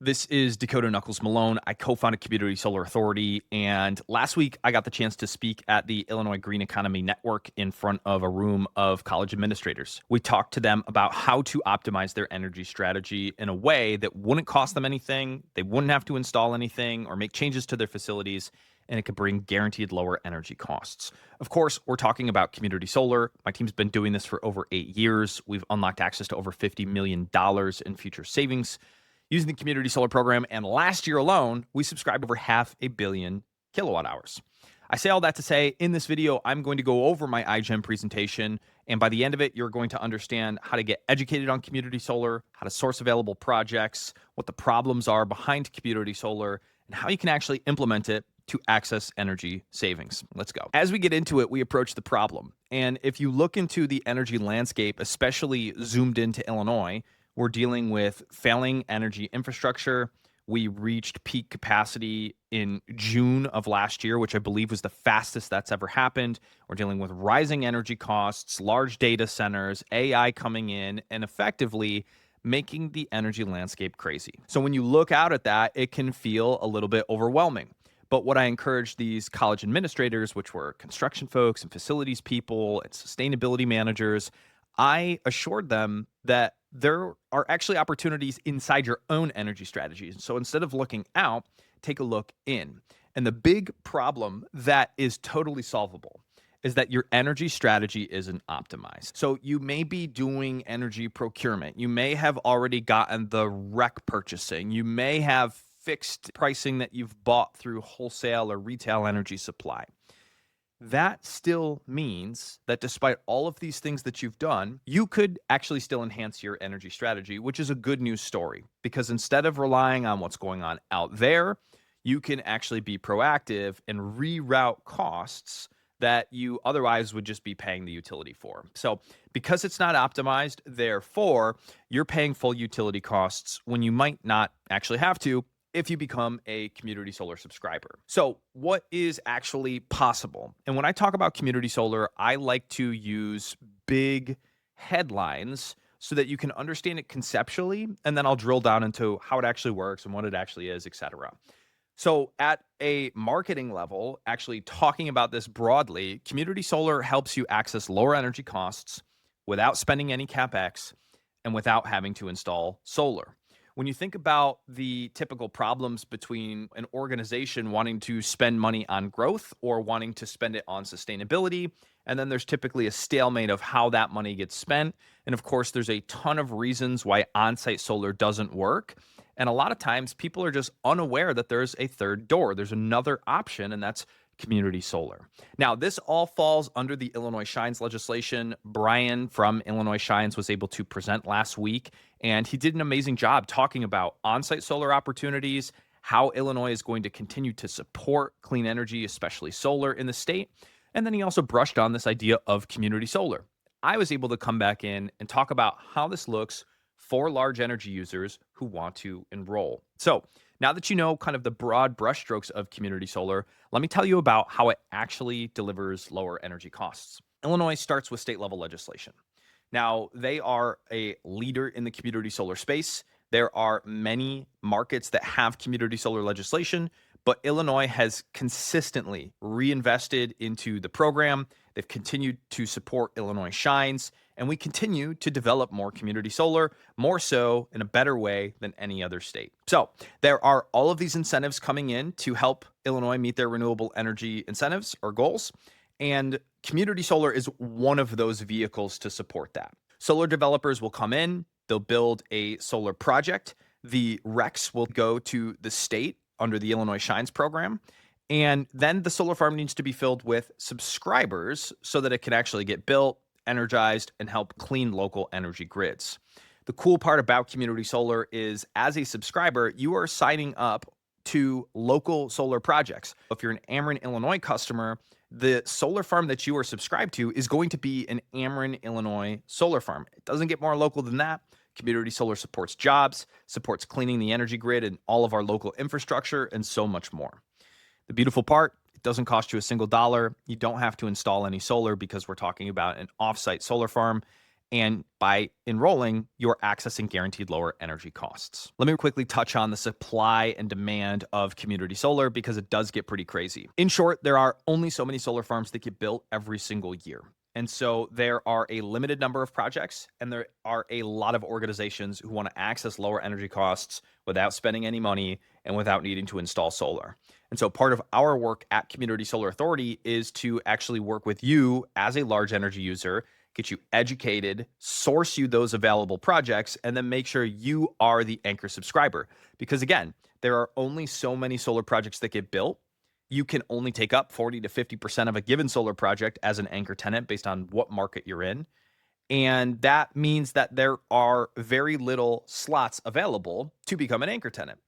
This is Dakota Knuckles Malone. I co-founded Community Solar Authority, and last week I got the chance to speak at the Illinois Green Economy Network in front of a room of college administrators. We talked to them about how to optimize their energy strategy in a way that wouldn't cost them anything, they wouldn't have to install anything or make changes to their facilities, and it could bring guaranteed lower energy costs. Of course, we're talking about community solar. My team's been doing this for over 8 years. We've unlocked access to over $50 million in future savings using the community solar program, and last year alone, we subscribed over 500,000,000 kilowatt hours. I say all that to say, in this video, I'm going to go over my iGEM presentation, and by the end of it, you're going to understand how to get educated on community solar, how to source available projects, what the problems are behind community solar, and how you can actually implement it to access energy savings. Let's go. As we get into it, we approach the problem. And if you look into the energy landscape, especially zoomed into Illinois, we're dealing with failing energy infrastructure. We reached peak capacity in June of last year, which I believe was the fastest that's ever happened. We're dealing with rising energy costs, large data centers, AI coming in, and effectively making the energy landscape crazy. So when you look out at that, it can feel a little bit overwhelming. But what I encourage these college administrators, which were construction folks and facilities people and sustainability managers, I assured them that there are actually opportunities inside your own energy strategies. So instead of looking out, take a look in. And the big problem that is totally solvable is that your energy strategy isn't optimized. So you may be doing energy procurement. You may have already gotten the rec purchasing. You may have fixed pricing that you've bought through wholesale or retail energy supply. That still means that despite all of these things that you've done, you could actually still enhance your energy strategy, which is a good news story because instead of relying on what's going on out there, you can actually be proactive and reroute costs that you otherwise would just be paying the utility for. So, because it's not optimized, therefore, you're paying full utility costs when you might not actually have to if you become a community solar subscriber. So, what is actually possible? And when I talk about community solar, I like to use big headlines so that you can understand it conceptually, and then I'll drill down into how it actually works and what it actually is, etc. So, at a marketing level, actually talking about this broadly, community solar helps you access lower energy costs without spending any capex and without having to install solar. When you think about the typical problems between an organization wanting to spend money on growth or wanting to spend it on sustainability, and then there's typically a stalemate of how that money gets spent. And of course, there's a ton of reasons why on-site solar doesn't work. And a lot of times people are just unaware that there's a third door. There's another option, and that's community solar. Now, this all falls under the Illinois Shines legislation. Brian from Illinois Shines was able to present last week, and he did an amazing job talking about on-site solar opportunities, how Illinois is going to continue to support clean energy, especially solar in the state. And then he also brushed on this idea of community solar. I was able to come back in and talk about how this looks for large energy users who want to enroll. So now that you know kind of the broad brushstrokes of community solar, let me tell you about how it actually delivers lower energy costs. Illinois starts with state level legislation. Now, they are a leader in the community solar space. There are many markets that have community solar legislation, but Illinois has consistently reinvested into the program. They've continued to support Illinois Shines, and we continue to develop more community solar, more so in a better way than any other state. So there are all of these incentives coming in to help Illinois meet their renewable energy incentives or goals, and community solar is one of those vehicles to support that. Solar developers will come in, they'll build a solar project. The RECs will go to the state under the Illinois Shines program. And then the solar farm needs to be filled with subscribers so that it can actually get built, energized, and help clean local energy grids. The cool part about community solar is as a subscriber, you are signing up to local solar projects. If you're an Ameren, Illinois customer, the solar farm that you are subscribed to is going to be an Ameren, Illinois solar farm. It doesn't get more local than that. Community solar supports jobs, supports cleaning the energy grid and all of our local infrastructure, and so much more. The beautiful part, it doesn't cost you a single dollar. You don't have to install any solar because we're talking about an off-site solar farm. And by enrolling, you're accessing guaranteed lower energy costs. Let me quickly touch on the supply and demand of community solar because it does get pretty crazy. In short, there are only so many solar farms that get built every single year. And so there are a limited number of projects, and there are a lot of organizations who want to access lower energy costs without spending any money and without needing to install solar. And so part of our work at Community Solar Authority is to actually work with you as a large energy user, get you educated, source you those available projects, and then make sure you are the anchor subscriber. Because again, there are only so many solar projects that get built. You can only take up 40 to 50% of a given solar project as an anchor tenant based on what market you're in. And that means that there are very little slots available to become an anchor tenant.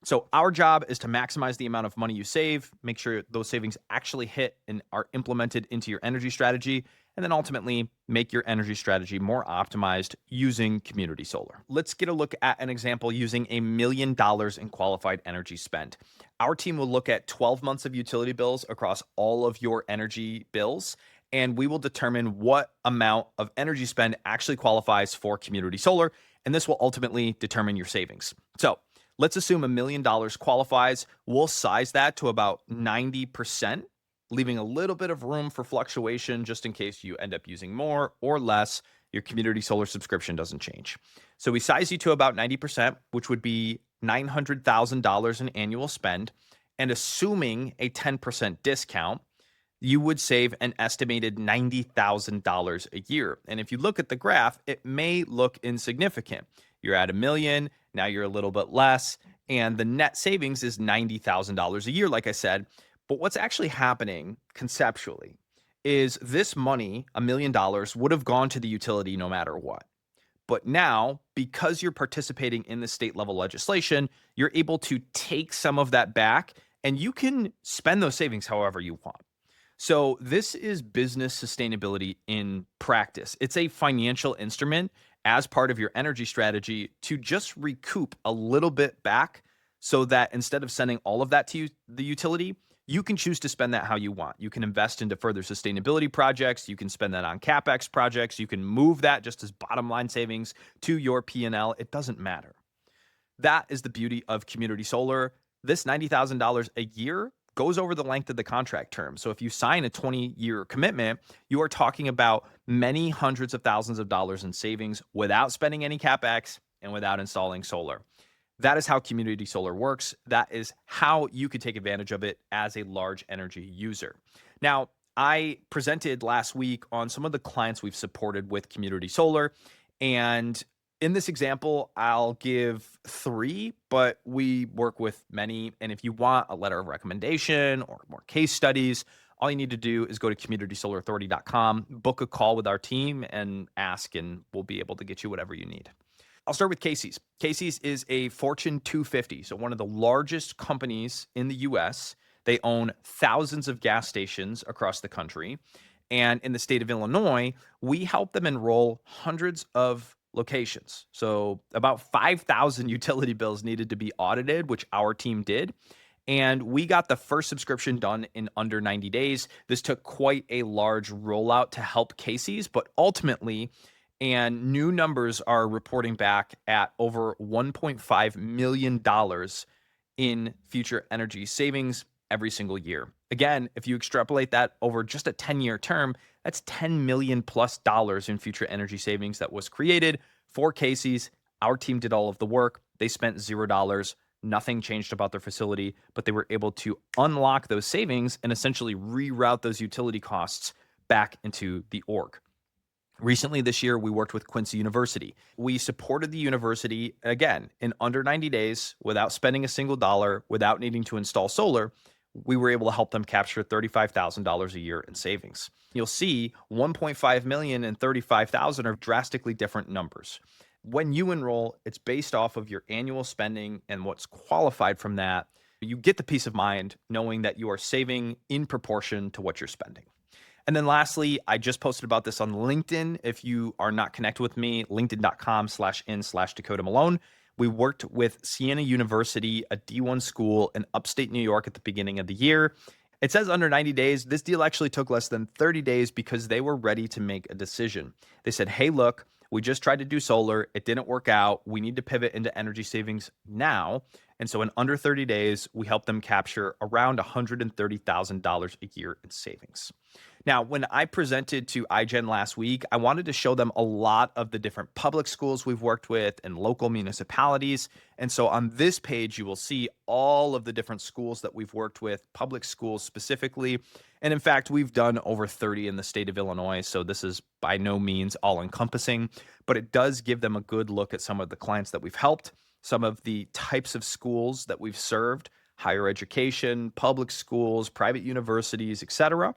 So our job is to maximize the amount of money you save, make sure those savings actually hit and are implemented into your energy strategy, and then ultimately make your energy strategy more optimized using community solar. Let's get a look at an example using $1 million in qualified energy spend. Our team will look at 12 months of utility bills across all of your energy bills, and we will determine what amount of energy spend actually qualifies for community solar, and this will ultimately determine your savings. So let's assume $1 million qualifies. We'll size that to about 90%, leaving a little bit of room for fluctuation just in case you end up using more or less. Your community solar subscription doesn't change. So we size you to about 90%, which would be $900,000 in annual spend. And assuming a 10% discount, you would save an estimated $90,000 a year. And if you look at the graph, it may look insignificant. You're at $1 million, now you're a little bit less, and the net savings is $90,000 a year, like I said. But what's actually happening conceptually is this money, $1 million, would have gone to the utility no matter what. But now, because you're participating in the state level legislation, you're able to take some of that back and you can spend those savings however you want. So this is business sustainability in practice. It's a financial instrument as part of your energy strategy to just recoup a little bit back so that instead of sending all of that to the utility, you can choose to spend that how you want. You can invest into further sustainability projects. You can spend that on CapEx projects. You can move that just as bottom line savings to your P&L. It doesn't matter. That is the beauty of community solar. This $90,000 a year goes over the length of the contract term. So if you sign a 20-year commitment, you are talking about many hundreds of thousands of dollars in savings without spending any CapEx and without installing solar. That is how community solar works. That is how you could take advantage of it as a large energy user. Now, I presented last week on some of the clients we've supported with community solar. And in this example, I'll give 3, but we work with many. And if you want a letter of recommendation or more case studies, all you need to do is go to communitysolaurauthority.com, book a call with our team and ask, and we'll be able to get you whatever you need. I'll start with Casey's. Casey's is a Fortune 250, so one of the largest companies in the US. They own thousands of gas stations across the country. And in the state of Illinois, we help them enroll hundreds of locations. So about 5,000 utility bills needed to be audited, which our team did. And we got the first subscription done in under 90 days. This took quite a large rollout to help Casey's, but ultimately, and new numbers are reporting back at over $1.5 million in future energy savings every single year. Again, if you extrapolate that over just a 10-year term, that's $10 million plus in future energy savings that was created for Casey's. Our team did all of the work. They spent $0. Nothing changed about their facility, but they were able to unlock those savings and essentially reroute those utility costs back into the org. Recently this year, we worked with Quincy University. We supported the university, again, in under 90 days without spending a single dollar, without needing to install solar. We were able to help them capture $35,000 a year in savings. You'll see 1.5 million and 35,000 are drastically different numbers. When you enroll, it's based off of your annual spending and what's qualified from that. You get the peace of mind knowing that you are saving in proportion to what you're spending. And then lastly, I just posted about this on LinkedIn. If you are not connected with me, linkedin.com/in/Dakota Malone. We worked with Siena University, a D1 school in upstate New York at the beginning of the year. It says under 90 days. This deal actually took less than 30 days because they were ready to make a decision. They said, hey, look, we just tried to do solar. It didn't work out. We need to pivot into energy savings now. And so in under 30 days, we helped them capture around $130,000 a year in savings. Now, when I presented to iGen last week, I wanted to show them a lot of the different public schools we've worked with and local municipalities. And so on this page, you will see all of the different schools that we've worked with, public schools specifically. And in fact, we've done over 30 in the state of Illinois. So this is by no means all encompassing, but it does give them a good look at some of the clients that we've helped, some of the types of schools that we've served, higher education, public schools, private universities, etc.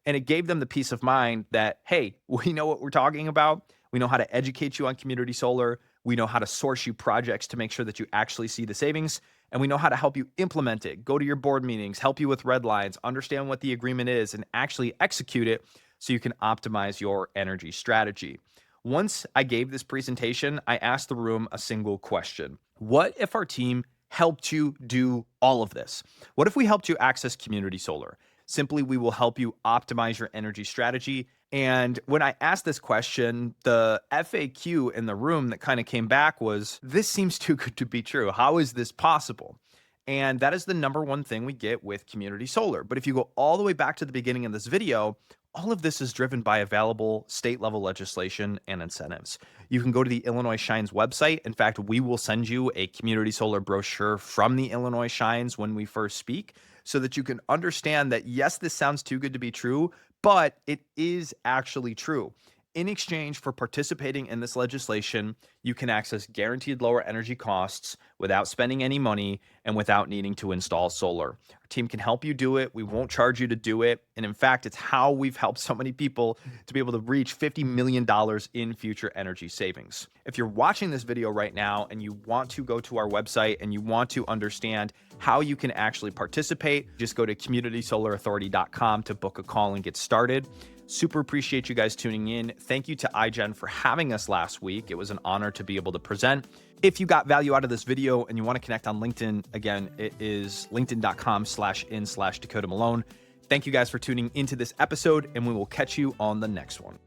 And it gave them the peace of mind that, hey, we know what we're talking about. We know how to educate you on community solar. We know how to source you projects to make sure that you actually see the savings. And we know how to help you implement it, go to your board meetings, help you with red lines, understand what the agreement is, and actually execute it so you can optimize your energy strategy. Once I gave this presentation, I asked the room a single question. What if our team helped you do all of this? What if we helped you access community solar? Simply, we will help you optimize your energy strategy. And when I asked this question, the FAQ in the room that kind of came back was, this seems too good to be true. How is this possible? And that is the number one thing we get with community solar. But if you go all the way back to the beginning of this video, all of this is driven by available state level legislation and incentives. You can go to the Illinois Shines website. In fact, we will send you a community solar brochure from the Illinois Shines when we first speak, so that you can understand that, yes, this sounds too good to be true, but it is actually true. In exchange for participating in this legislation, you can access guaranteed lower energy costs without spending any money and without needing to install solar. Our team can help you do it. We won't charge you to do it. And in fact, it's how we've helped so many people to be able to reach $50 million in future energy savings. If you're watching this video right now and you want to go to our website and you want to understand how you can actually participate, just go to communitysolarauthority.com to book a call and get started. Super appreciate you guys tuning in. Thank you to iGen for having us last week. It was an honor to be able to present. If you got value out of this video and you want to connect on LinkedIn, again, it is linkedin.com/in/Dakota Malone. Thank you guys for tuning into this episode, and we will catch you on the next one.